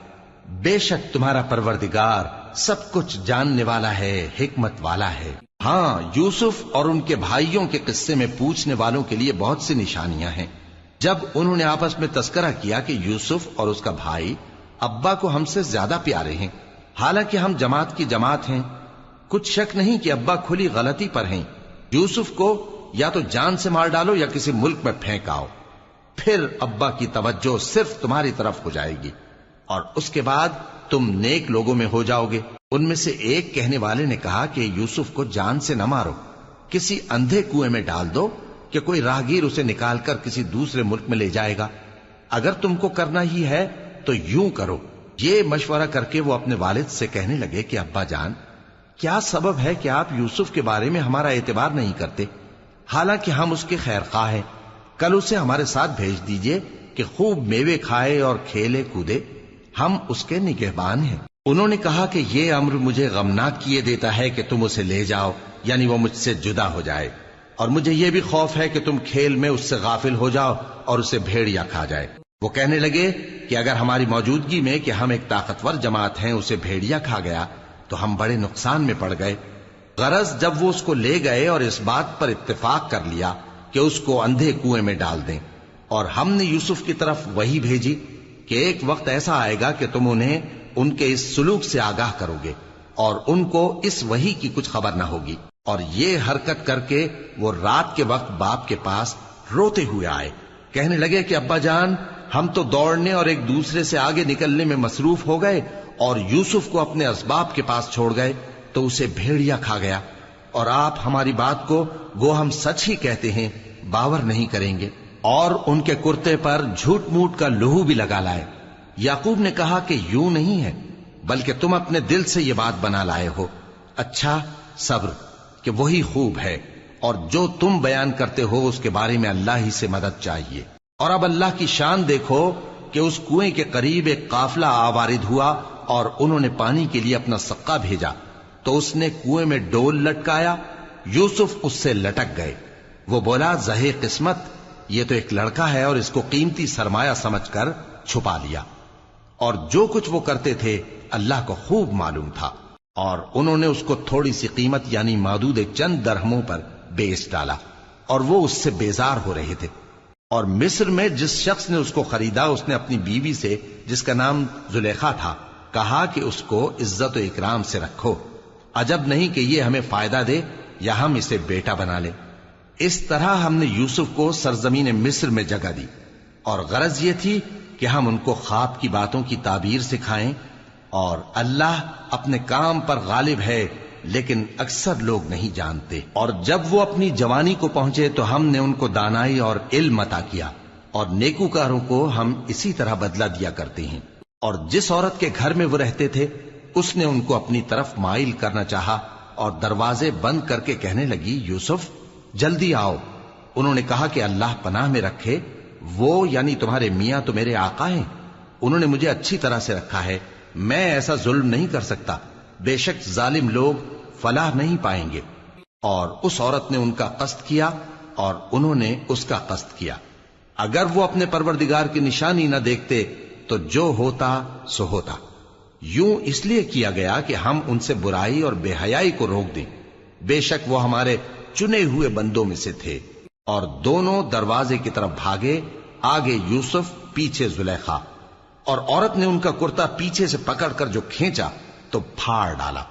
بے شک تمہارا پروردگار سب کچھ جاننے والا ہے، حکمت والا ہے۔ ہاں، یوسف اور ان کے بھائیوں کے قصے میں پوچھنے والوں کے لیے بہت سی نشانیاں ہیں۔ جب انہوں نے آپس میں تذکرہ کیا کہ یوسف اور اس کا بھائی ابا کو ہم سے زیادہ پیارے ہیں، حالانکہ ہم جماعت کی جماعت ہیں، کچھ شک نہیں کہ ابا کھلی غلطی پر ہیں، یوسف کو یا تو جان سے مار ڈالو یا کسی ملک میں پھینک آؤ، پھر ابا کی توجہ صرف تمہاری طرف ہو جائے گی، اور اس کے بعد تم نیک لوگوں میں ہو جاؤ گے۔ ان میں سے ایک کہنے والے نے کہا کہ یوسف کو جان سے نہ مارو، کسی اندھے کنویں میں ڈال دو کہ کوئی راہگیر اسے نکال کر کسی دوسرے ملک میں لے جائے گا۔ اگر تم کو کرنا ہی ہے تو یوں کرو۔ یہ مشورہ کر کے وہ اپنے والد سے کہنے لگے کہ ابا جان، کیا سبب ہے کہ آپ یوسف کے بارے میں ہمارا اعتبار نہیں کرتے، حالانکہ ہم اس کے خیر خواہ ہیں؟ کل اسے ہمارے ساتھ بھیج دیجئے کہ خوب میوے کھائے اور کھیلے کودے، ہم اس کے نگہبان ہیں۔ انہوں نے کہا کہ یہ امر مجھے غمناک کیے دیتا ہے کہ تم اسے لے جاؤ، یعنی وہ مجھ سے جدا ہو جائے، اور مجھے یہ بھی خوف ہے کہ تم کھیل میں اس سے غافل ہو جاؤ اور اسے بھیڑیا کھا جائے۔ وہ کہنے لگے کہ اگر ہماری موجودگی میں کہ ہم ایک طاقتور جماعت ہیں اسے بھیڑیا کھا گیا تو ہم بڑے نقصان میں پڑ گئے۔ غرض جب وہ اس کو لے گئے اور اس بات پر اتفاق کر لیا کہ اس کو اندھے کنویں میں ڈال دیں، اور ہم نے یوسف کی طرف وحی بھیجی کہ ایک وقت ایسا آئے گا کہ تم انہیں ان کے اس سلوک سے آگاہ کرو گے، اور ان کو اس وحی کی کچھ خبر نہ ہوگی۔ اور یہ حرکت کر کے وہ رات کے وقت باپ کے پاس روتے ہوئے آئے، کہنے لگے کہ ابا جان، ہم تو دوڑنے اور ایک دوسرے سے آگے نکلنے میں مصروف ہو گئے اور یوسف کو اپنے اسباب کے پاس چھوڑ گئے تو اسے بھیڑیا کھا گیا، اور آپ ہماری بات کو گو ہم سچ ہی کہتے ہیں باور نہیں کریں گے۔ اور ان کے کرتے پر جھوٹ موٹ کا لہو بھی لگا لائے۔ یعقوب نے کہا کہ یوں نہیں ہے، بلکہ تم اپنے دل سے یہ بات بنا لائے ہو۔ اچھا، صبر کہ وہی خوب ہے، اور جو تم بیان کرتے ہو اس کے بارے میں اللہ ہی سے مدد چاہیے۔ اور اب اللہ کی شان دیکھو کہ اس کنویں کے قریب ایک قافلہ آوارد ہوا اور انہوں نے پانی کے لیے اپنا سقا بھیجا، تو اس نے کنویں میں ڈول لٹکایا، یوسف اس سے لٹک گئے۔ وہ بولا، زہے قسمت، یہ تو ایک لڑکا ہے، اور اس کو قیمتی سرمایہ سمجھ کر چھپا لیا۔ اور جو کچھ وہ کرتے تھے اللہ کو خوب معلوم تھا، اور انہوں نے اس کو تھوڑی سی قیمت یعنی مادود چند درہموں پر بیچ ڈالا، اور وہ اس سے بیزار ہو رہے تھے۔ اور مصر میں جس شخص نے اس کو خریدا، اس نے اپنی بیوی سے جس کا نام زلیخا تھا کہا کہ اس کو عزت و اکرام سے رکھو، عجب نہیں کہ یہ ہمیں فائدہ دے یا ہم اسے بیٹا بنا لیں۔ اس طرح ہم نے یوسف کو سرزمین مصر میں جگہ دی، اور غرض یہ تھی کہ ہم ان کو خواب کی باتوں کی تعبیر سکھائیں، اور اللہ اپنے کام پر غالب ہے لیکن اکثر لوگ نہیں جانتے۔ اور جب وہ اپنی جوانی کو پہنچے تو ہم نے ان کو دانائی اور علم عطا کیا، اور نیکوکاروں کو ہم اسی طرح بدلہ دیا کرتے ہیں۔ اور جس عورت کے گھر میں وہ رہتے تھے اس نے ان کو اپنی طرف مائل کرنا چاہا، اور دروازے بند کر کے کہنے لگی، یوسف جلدی آؤ۔ انہوں نے کہا کہ اللہ پناہ میں رکھے، وہ یعنی تمہارے میاں تو میرے آقا ہیں، انہوں نے مجھے اچھی طرح سے رکھا ہے، میں ایسا ظلم نہیں کر سکتا، بے شک ظالم لوگ فلاح نہیں پائیں گے۔ اور اس عورت نے ان کا قصد کیا اور انہوں نے اس کا قصد کیا۔ اگر وہ اپنے پروردگار کی نشانی نہ دیکھتے تو جو ہوتا سو ہوتا۔ یوں اس لیے کیا گیا کہ ہم ان سے برائی اور بے حیائی کو روک دیں۔ بے شک وہ ہمارے چنے ہوئے بندوں میں سے تھے۔ اور دونوں دروازے کی طرف بھاگے، آگے یوسف پیچھے زلیخا، اور عورت نے ان کا کرتا پیچھے سے پکڑ کر جو کھینچا تو پھاڑ ڈالا،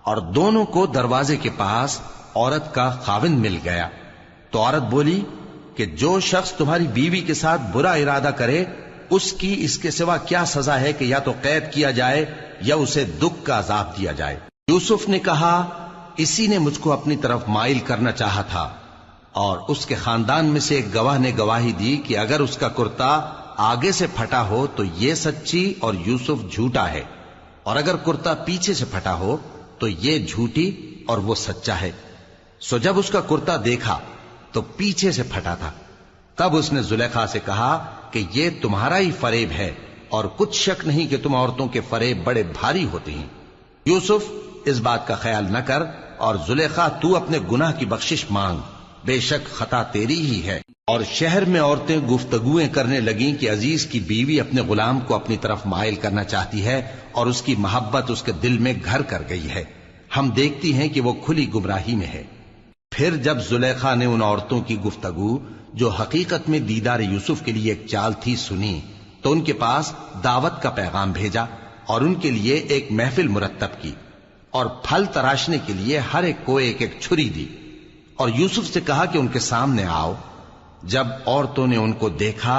اور دونوں کو دروازے کے پاس عورت کا خاوند مل گیا۔ تو عورت بولی کہ جو شخص تمہاری بیوی کے ساتھ برا ارادہ کرے اس کی اس کے سوا کیا سزا ہے کہ یا تو قید کیا جائے یا اسے دکھ کا عذاب دیا جائے۔ یوسف نے کہا اسی نے مجھ کو اپنی طرف مائل کرنا چاہا تھا، اور اس کے خاندان میں سے ایک گواہ نے گواہی دی کہ اگر اس کا کرتا آگے سے پھٹا ہو تو یہ سچی اور یوسف جھوٹا ہے، اور اگر کرتا پیچھے سے پھٹا ہو تو یہ جھوٹی اور وہ سچا ہے۔ سو جب اس کا کرتا دیکھا تو پیچھے سے پھٹا تھا، تب اس نے زلیخا سے کہا کہ یہ تمہارا ہی فریب ہے، اور کچھ شک نہیں کہ تم عورتوں کے فریب بڑے بھاری ہوتے ہیں۔ یوسف اس بات کا خیال نہ کر، اور زلیخا تو اپنے گناہ کی بخشش مانگ، بے شک خطا تیری ہی ہے۔ اور شہر میں عورتیں گفتگویں کرنے لگیں کہ عزیز کی بیوی اپنے غلام کو اپنی طرف مائل کرنا چاہتی ہے، اور اس کی محبت اس کے دل میں گھر کر گئی ہے، ہم دیکھتی ہیں کہ وہ کھلی گمراہی میں ہے۔ پھر جب زلیخا نے ان عورتوں کی گفتگو جو حقیقت میں دیدار یوسف کے لیے ایک چال تھی سنی، تو ان کے پاس دعوت کا پیغام بھیجا، اور ان کے لیے ایک محفل مرتب کی، اور پھل تراشنے کے لیے ہر ایک کو ایک ایک چھری دی، اور یوسف سے کہا کہ ان کے سامنے آؤ۔ جب عورتوں نے ان کو دیکھا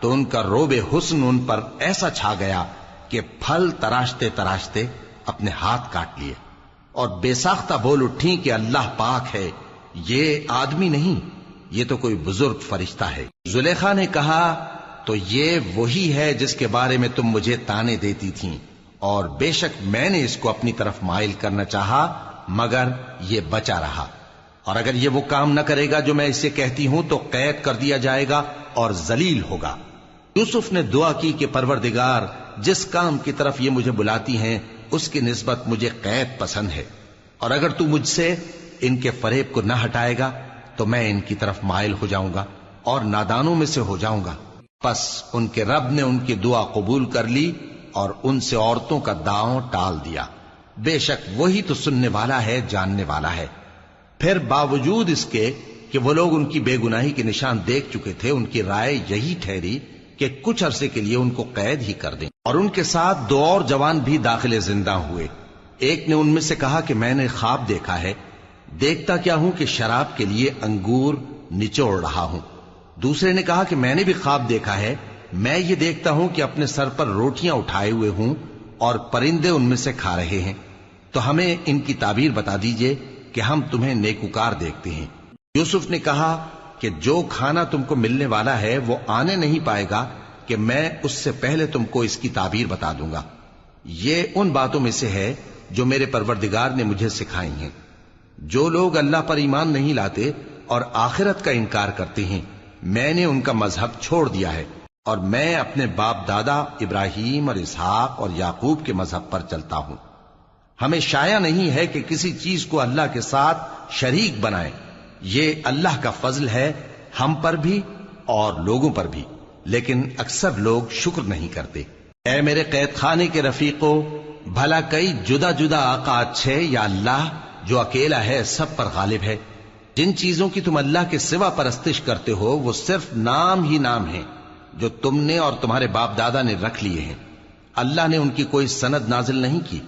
تو ان کا روب حسن ان پر ایسا چھا گیا کہ پھل تراشتے تراشتے اپنے ہاتھ کاٹ لیے، اور بے ساختہ بول اٹھیں کہ اللہ پاک ہے، یہ آدمی نہیں، یہ تو کوئی بزرگ فرشتہ ہے۔ زلیخا نے کہا تو یہ وہی ہے جس کے بارے میں تم مجھے تانے دیتی تھیں، اور بے شک میں نے اس کو اپنی طرف مائل کرنا چاہا مگر یہ بچا رہا، اور اگر یہ وہ کام نہ کرے گا جو میں اسے کہتی ہوں تو قید کر دیا جائے گا اور ذلیل ہوگا۔ یوسف نے دعا کی کہ پروردگار جس کام کی طرف یہ مجھے بلاتی ہیں اس کی نسبت مجھے قید پسند ہے، اور اگر تو مجھ سے ان کے فریب کو نہ ہٹائے گا تو میں ان کی طرف مائل ہو جاؤں گا اور نادانوں میں سے ہو جاؤں گا۔ پس ان کے رب نے ان کی دعا قبول کر لی اور ان سے عورتوں کا داؤں ٹال دیا، بے شک وہی تو سننے والا ہے، جاننے والا ہے۔ پھر باوجود اس کے کہ وہ لوگ ان کی بے گناہی کے نشان دیکھ چکے تھے، ان کی رائے یہی ٹھہری کہ کچھ عرصے کے لیے ان کو قید ہی کر دیں، اور ان کے ساتھ دو اور جوان بھی داخل زندہ ہوئے۔ ایک نے ان میں سے کہا کہ میں نے خواب دیکھا ہے، دیکھتا کیا ہوں کہ شراب کے لیے انگور نچوڑ رہا ہوں۔ دوسرے نے کہا کہ میں نے بھی خواب دیکھا ہے، میں یہ دیکھتا ہوں کہ اپنے سر پر روٹیاں اٹھائے ہوئے ہوں اور پرندے ان میں سے کھا رہے ہیں، تو ہمیں ان کی تعبیر بتا دیجئے کہ ہم تمہیں نیکوکار دیکھتے ہیں۔ یوسف نے کہا کہ جو کھانا تم کو ملنے والا ہے وہ آنے نہیں پائے گا کہ میں اس سے پہلے تم کو اس کی تعبیر بتا دوں گا۔ یہ ان باتوں میں سے ہے جو میرے پروردگار نے مجھے سکھائی ہیں۔ جو لوگ اللہ پر ایمان نہیں لاتے اور آخرت کا انکار کرتے ہیں، میں نے ان کا مذہب چھوڑ دیا ہے، اور میں اپنے باپ دادا ابراہیم اور اسحاق اور یعقوب کے مذہب پر چلتا ہوں۔ ہمیں شایع نہیں ہے کہ کسی چیز کو اللہ کے ساتھ شریک بنائیں، یہ اللہ کا فضل ہے ہم پر بھی اور لوگوں پر بھی، لیکن اکثر لوگ شکر نہیں کرتے۔ اے میرے قید خانے کے رفیقو، بھلا کئی جدا جدا آقا اچھے یا اللہ جو اکیلا ہے سب پر غالب ہے؟ جن چیزوں کی تم اللہ کے سوا پرستش کرتے ہو وہ صرف نام ہی نام ہیں جو تم نے اور تمہارے باپ دادا نے رکھ لیے ہیں، اللہ نے ان کی کوئی سند نازل نہیں کی۔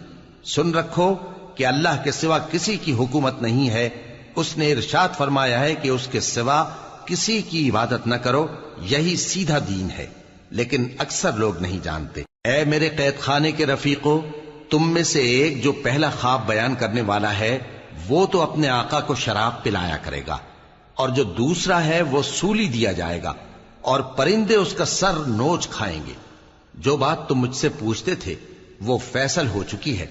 سن رکھو کہ اللہ کے سوا کسی کی حکومت نہیں ہے، اس نے ارشاد فرمایا ہے کہ اس کے سوا کسی کی عبادت نہ کرو، یہی سیدھا دین ہے، لیکن اکثر لوگ نہیں جانتے۔ اے میرے قید خانے کے رفیقو، تم میں سے ایک جو پہلا خواب بیان کرنے والا ہے وہ تو اپنے آقا کو شراب پلایا کرے گا، اور جو دوسرا ہے وہ سولی دیا جائے گا، اور پرندے اس کا سر نوچ کھائیں گے۔ جو بات تم مجھ سے پوچھتے تھے وہ فیصل ہو چکی ہے،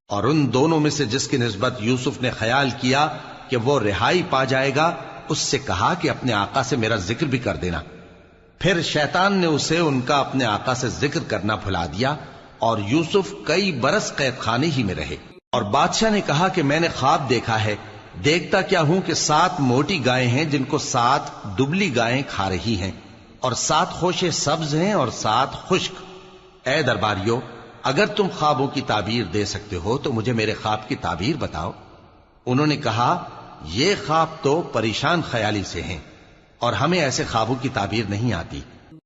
اور ان دونوں میں سے جس کی نسبت یوسف نے خیال کیا کہ وہ رہائی پا جائے گا، اس سے کہا کہ اپنے آقا سے میرا ذکر بھی کر دینا۔ پھر شیطان نے اسے ان کا اپنے آقا سے ذکر کرنا بھلا دیا، اور یوسف کئی برس قید خانے ہی میں رہے۔ اور بادشاہ نے کہا کہ میں نے خواب دیکھا ہے، دیکھتا کیا ہوں کہ 7 موٹی گائیں ہیں جن کو 7 دبلی گائیں کھا رہی ہیں، اور 7 خوشے سبز ہیں اور 7 خشک۔ اے درباریو، اگر تم خوابوں کی تعبیر دے سکتے ہو تو مجھے میرے خواب کی تعبیر بتاؤ۔ انہوں نے کہا یہ خواب تو پریشان خیالی سے ہیں اور ہمیں ایسے خوابوں کی تعبیر نہیں آتی۔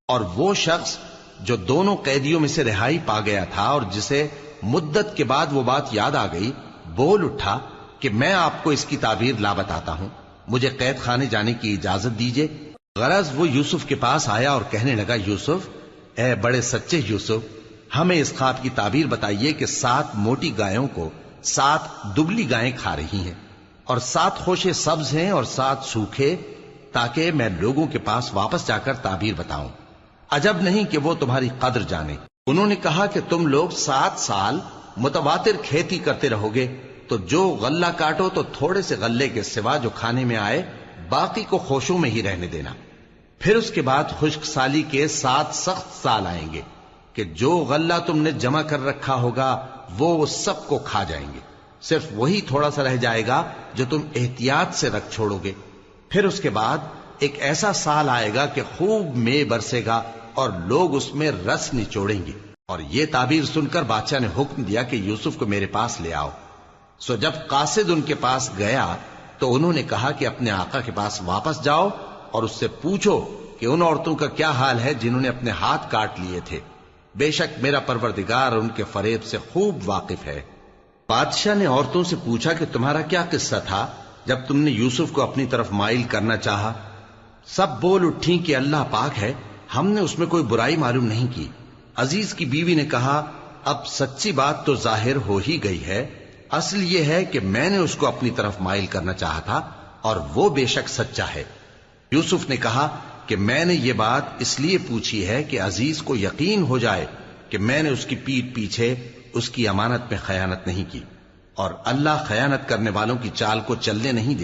اور وہ شخص جو دونوں قیدیوں میں سے رہائی پا گیا تھا اور جسے مدت کے بعد وہ بات یاد آ گئی، بول اٹھا کہ میں آپ کو اس کی تعبیر لا بتاتا ہوں، مجھے قید خانے جانے کی اجازت دیجیے۔ غرض وہ یوسف کے پاس آیا اور کہنے لگا، یوسف، اے بڑے سچے یوسف، ہمیں اس خواب کی تعبیر بتائیے کہ 7 موٹی گایوں کو 7 دبلی گائیں کھا رہی ہیں، اور 7 خوشے سبز ہیں اور 7 سوکھے، تاکہ میں لوگوں کے پاس واپس جا کر تعبیر بتاؤں۔ عجب نہیں کہ وہ تمہاری قدر جانے۔ انہوں نے کہا کہ تم لوگ 7 سال متواتر کھیتی کرتے رہو گے، تو جو غلہ کاٹو تو تھوڑے سے غلے کے سوا جو کھانے میں آئے باقی کو خوشوں میں ہی رہنے دینا۔ پھر اس کے بعد خشک سالی کے 7 سخت سال آئیں گے کہ جو غلہ تم نے جمع کر رکھا ہوگا وہ سب کو کھا جائیں گے، صرف وہی تھوڑا سا رہ جائے گا جو تم احتیاط سے رکھ چھوڑو گے۔ پھر اس کے بعد ایک ایسا سال آئے گا کہ خوب مے برسے گا اور لوگ اس میں رس نچوڑیں گے۔ اور یہ تعبیر سن کر بادشاہ نے حکم دیا کہ یوسف کو میرے پاس لے آؤ۔ سو جب قاصد ان کے پاس گیا تو انہوں نے کہا کہ اپنے آقا کے پاس واپس جاؤ اور اس سے پوچھو کہ ان عورتوں کا کیا حال ہے جنہوں نے اپنے ہاتھ کاٹ لیے تھے، بے شک میرا پروردگار ان کے فریب سے خوب واقف ہے۔ بادشاہ نے عورتوں سے پوچھا کہ تمہارا کیا قصہ تھا جب تم نے یوسف کو اپنی طرف مائل کرنا چاہا؟ سب بول اٹھیں کہ اللہ پاک ہے، ہم نے اس میں کوئی برائی معلوم نہیں کی۔ عزیز کی بیوی نے کہا، اب سچی بات تو ظاہر ہو ہی گئی ہے، اصل یہ ہے کہ میں نے اس کو اپنی طرف مائل کرنا چاہا تھا اور وہ بے شک سچا ہے۔ یوسف نے کہا کہ میں نے یہ بات اس لیے پوچھی ہے کہ عزیز کو یقین ہو جائے کہ میں نے اس کی پیٹھ پیچھے اس کی امانت میں خیانت نہیں کی، اور اللہ خیانت کرنے والوں کی چال کو چلنے نہیں دے